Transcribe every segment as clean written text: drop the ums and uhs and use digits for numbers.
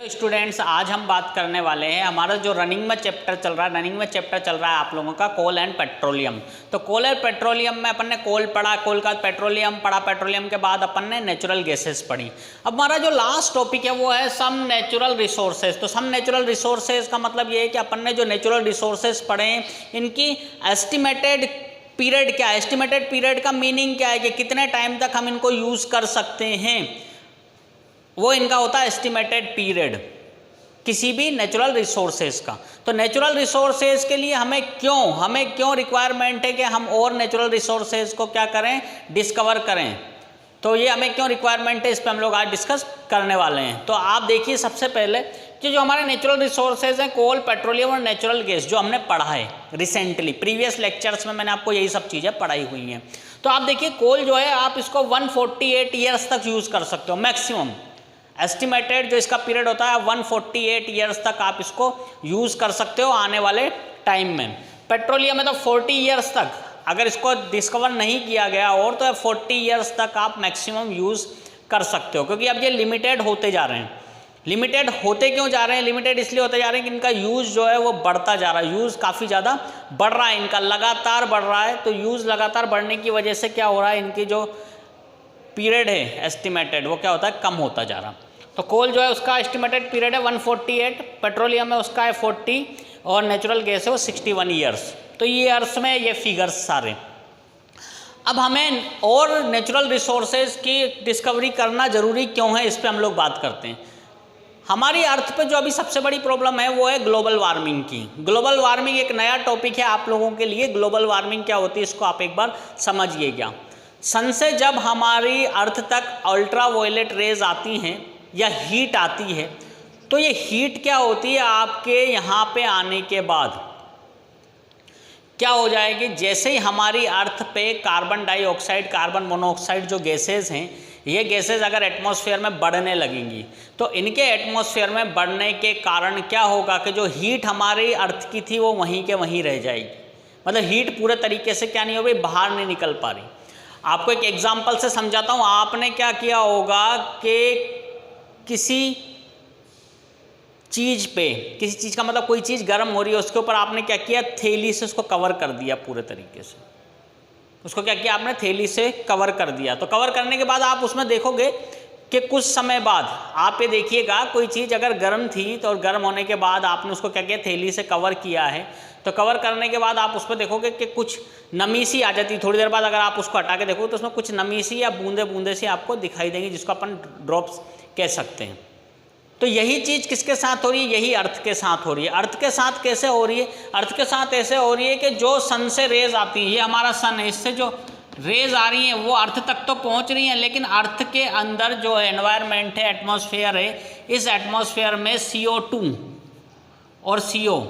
Students, आज हम बात करने वाले हैं हमारा जो रनिंग में चैप्टर चल रहा है आप लोगों का कोल एंड पेट्रोलियम। तो कोल एंड पेट्रोलियम में अपन ने कोल पढ़ा, कोल का पेट्रोलियम पढ़ा, पेट्रोलियम के बाद अपन ने नेचुरल गैसेस पढ़ी। अब हमारा जो लास्ट टॉपिक है वो है सम नेचुरल रिसोर्सेज। तो सम नेचुरल रिसोर्सेज का मतलब ये है कि अपन ने जो नेचुरल रिसोर्सेज पढ़े इनकी एस्टिमेटेड पीरियड क्या है। एस्टिमेटेड पीरियड का मीनिंग क्या है कि कितने टाइम तक हम इनको यूज़ कर सकते हैं, वो इनका होता है एस्टिमेटेड पीरियड किसी भी नेचुरल रिसोर्सेज का। तो नेचुरल रिसोर्सेज के लिए हमें क्यों रिक्वायरमेंट है कि हम और नेचुरल रिसोर्सेज को क्या करें, डिस्कवर करें। तो ये हमें क्यों रिक्वायरमेंट है, इस पर हम लोग आज डिस्कस करने वाले हैं। तो आप देखिए सबसे पहले कि जो हमारे नेचुरल रिसोर्सेज हैं कोल, पेट्रोलियम और नेचुरल गैस, जो हमने पढ़ा है रिसेंटली प्रीवियस लेक्चर्स में, मैंने आपको यही सब चीज़ें पढ़ाई हुई हैं। तो आप देखिए कोल जो है आप इसको 148 ईयर्स तक यूज़ कर सकते हो मैक्सिमम। एस्टिमेटेड जो इसका पीरियड होता है 148 ईयर्स तक आप इसको यूज़ कर सकते हो आने वाले टाइम में। पेट्रोलियम में तो 40 ईयर्स तक, अगर इसको डिस्कवर नहीं किया गया और तो 40 ईयर्स तक आप मैक्सिमम यूज़ कर सकते हो, क्योंकि अब ये लिमिटेड होते जा रहे हैं। लिमिटेड होते क्यों जा रहे हैं? लिमिटेड इसलिए होते जा रहे हैं कि इनका यूज़ जो है वो बढ़ता जा रहा है, यूज़ काफ़ी ज़्यादा बढ़ रहा है, इनका लगातार बढ़ रहा है। तो यूज़ लगातार बढ़ने की वजह से क्या हो रहा है, इनकी जो पीरियड है एस्टिमेटेड वो क्या होता है, कम होता जा रहा है। तो कोल जो है उसका एस्टिमेटेड पीरियड है 148, पेट्रोलियम में उसका है 40 और नेचुरल गैस है वो 61 ईयर्स। तो ये ईयर्स में ये फिगर्स सारे। अब हमें और नेचुरल रिसोर्सेज की डिस्कवरी करना ज़रूरी क्यों है, इस पर हम लोग बात करते हैं। हमारी अर्थ पे जो अभी सबसे बड़ी प्रॉब्लम है वो है ग्लोबल वार्मिंग की। ग्लोबल वार्मिंग एक नया टॉपिक है आप लोगों के लिए। ग्लोबल वार्मिंग क्या होती है इसको आप एक बार समझिएगा। सन से जब हमारी अर्थ तक अल्ट्रा वायलेट रेज आती हैं या हीट आती है, तो ये हीट क्या होती है, आपके यहाँ पे आने के बाद क्या हो जाएगी, जैसे ही हमारी अर्थ पे कार्बन डाइऑक्साइड, कार्बन मोनोऑक्साइड जो गैसेज हैं, ये गैसेज अगर एटमॉस्फेयर में बढ़ने लगेंगी तो इनके एटमॉस्फेयर में बढ़ने के कारण क्या होगा कि जो हीट हमारी अर्थ की थी वो वहीं के वहीं रह जाएगी। मतलब हीट पूरे तरीके से क्या नहीं हो रही, बाहर नहीं निकल पा रही। आपको एक एग्जाम्पल से समझाता हूँ। आपने क्या किया होगा कि किसी चीज़ पे, किसी चीज़ का मतलब कोई चीज़ गर्म हो रही है, उसके ऊपर आपने क्या किया, थैली से उसको कवर कर दिया पूरे तरीके से। उसको क्या किया आपने, थैली से कवर कर दिया। तो कवर करने के बाद आप उसमें देखोगे कि कुछ समय बाद आप ये देखिएगा कोई चीज़ अगर गर्म थी तो, और गर्म होने के बाद आपने उसको क्या किया, थैली से कवर किया है। तो कवर करने के बाद आप उस पर देखोगे कि कुछ नमी सी आ जाती है। थोड़ी देर बाद अगर आप उसको हटा के देखोगे तो उसमें कुछ नमी सी या बूंदे बूंदे सी आपको दिखाई देंगी, जिसको अपन ड्रॉप्स कह सकते हैं। तो यही चीज़ किसके साथ हो रही है, यही अर्थ के साथ हो रही है। अर्थ के साथ कैसे हो रही है, अर्थ के साथ ऐसे हो रही है कि जो सन से रेज आती है, ये हमारा सन है, इससे जो रेज आ रही हैं वो अर्थ तक तो पहुंच रही हैं, लेकिन अर्थ के अंदर जो एनवायरनमेंट है, एटमॉस्फेयर है, इस एटमॉस्फेयर में CO2 और CO,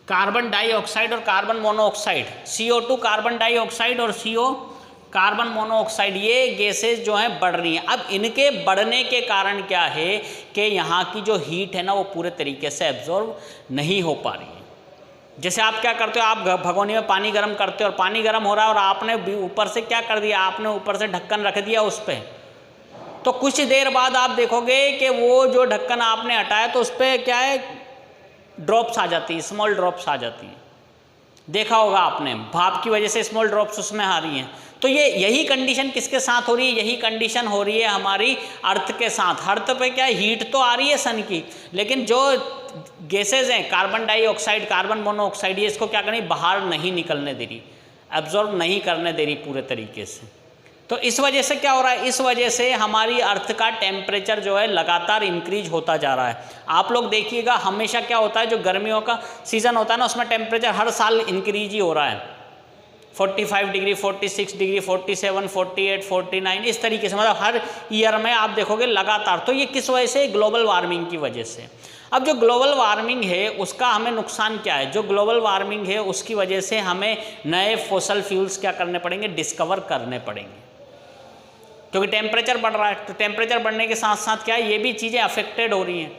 कार्बन डाइऑक्साइड और carbon monoxide, CO2 carbon dioxide और CO कार्बन मोनोऑक्साइड, ये गैसेज जो हैं बढ़ रही हैं। अब इनके बढ़ने के कारण क्या है कि यहाँ की जो हीट है ना वो पूरे तरीके से एब्जॉर्ब नहीं हो पा रही है। जैसे आप क्या करते हो, आप भगोनी में पानी गर्म करते हो और पानी गर्म हो रहा है और आपने ऊपर से क्या कर दिया, आपने ऊपर से ढक्कन रख दिया उस पर। तो कुछ देर बाद आप देखोगे कि वो जो ढक्कन आपने हटाया तो उस पर क्या है, ड्रॉप्स आ जाती है, स्मॉल ड्रॉप्स आ जाती हैं। देखा होगा आपने, भाप की वजह से स्मॉल ड्रॉप्स उसमें आ रही हैं। तो ये यही कंडीशन किसके साथ हो रही है, यही कंडीशन हो रही है हमारी अर्थ के साथ। अर्थ पे क्या है, हीट तो आ रही है सन की, लेकिन जो गैसेज हैं कार्बन डाइऑक्साइड, कार्बन मोनोऑक्साइड, ये इसको क्या करें, बाहर नहीं निकलने दे रही, एब्जॉर्ब नहीं करने दे रही पूरे तरीके से। तो इस वजह से क्या हो रहा है, इस वजह से हमारी अर्थ का टेम्परेचर जो है लगातार इंक्रीज होता जा रहा है। आप लोग देखिएगा हमेशा क्या होता है, जो गर्मियों का सीज़न होता है ना, उसमें टेम्परेचर हर साल इंक्रीज ही हो रहा है। 45 डिग्री, 46 डिग्री, 47, 48, 49, इस तरीके से, मतलब हर ईयर में आप देखोगे लगातार। तो ये किस वजह से, ग्लोबल वार्मिंग की वजह से। अब जो ग्लोबल वार्मिंग है उसका हमें नुकसान क्या है, जो ग्लोबल वार्मिंग है उसकी वजह से हमें नए फॉसल फ्यूल्स क्या करने पड़ेंगे, डिस्कवर करने पड़ेंगे, क्योंकि टेम्परेचर बढ़ रहा है। तो टेम्परेचर बढ़ने के साथ साथ क्या है, ये भी चीज़ें अफेक्टेड हो रही हैं।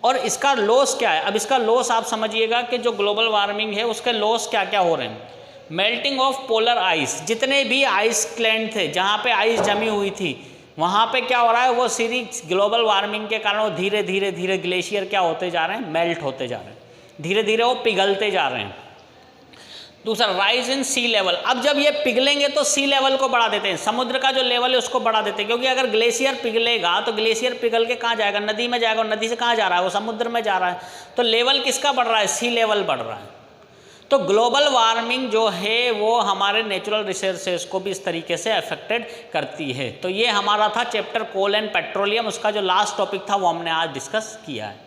और इसका लॉस क्या है, अब इसका लॉस आप समझिएगा कि जो ग्लोबल वार्मिंग है उसके लॉस क्या क्या हो रहे हैं। मेल्टिंग ऑफ पोलर आइस, जितने भी आइस क्लैंड थे जहाँ पे आइस जमी हुई थी, वहाँ पे क्या हो रहा है, वो सीरीज ग्लोबल वार्मिंग के कारण वो धीरे धीरे धीरे ग्लेशियर क्या होते जा रहे हैं, मेल्ट होते जा रहे हैं, धीरे धीरे वो पिघलते जा रहे हैं। दूसरा राइज इन सी लेवल, अब जब ये पिघलेंगे तो सी लेवल को बढ़ा देते हैं, समुद्र का जो लेवल है उसको बढ़ा देते हैं, क्योंकि अगर ग्लेशियर पिघलेगा तो ग्लेशियर पिघल के कहाँ जाएगा, नदी में जाएगा, और नदी से कहाँ जा रहा है, वो समुद्र में जा रहा है, तो लेवल किसका बढ़ रहा है, सी लेवल बढ़ रहा है। तो ग्लोबल वार्मिंग जो है वो हमारे नेचुरल रिसोर्सेज को भी इस तरीके से अफेक्टेड करती है। तो ये हमारा था चैप्टर कोल एंड पेट्रोलियम, उसका जो लास्ट टॉपिक था वो हमने आज डिस्कस किया है।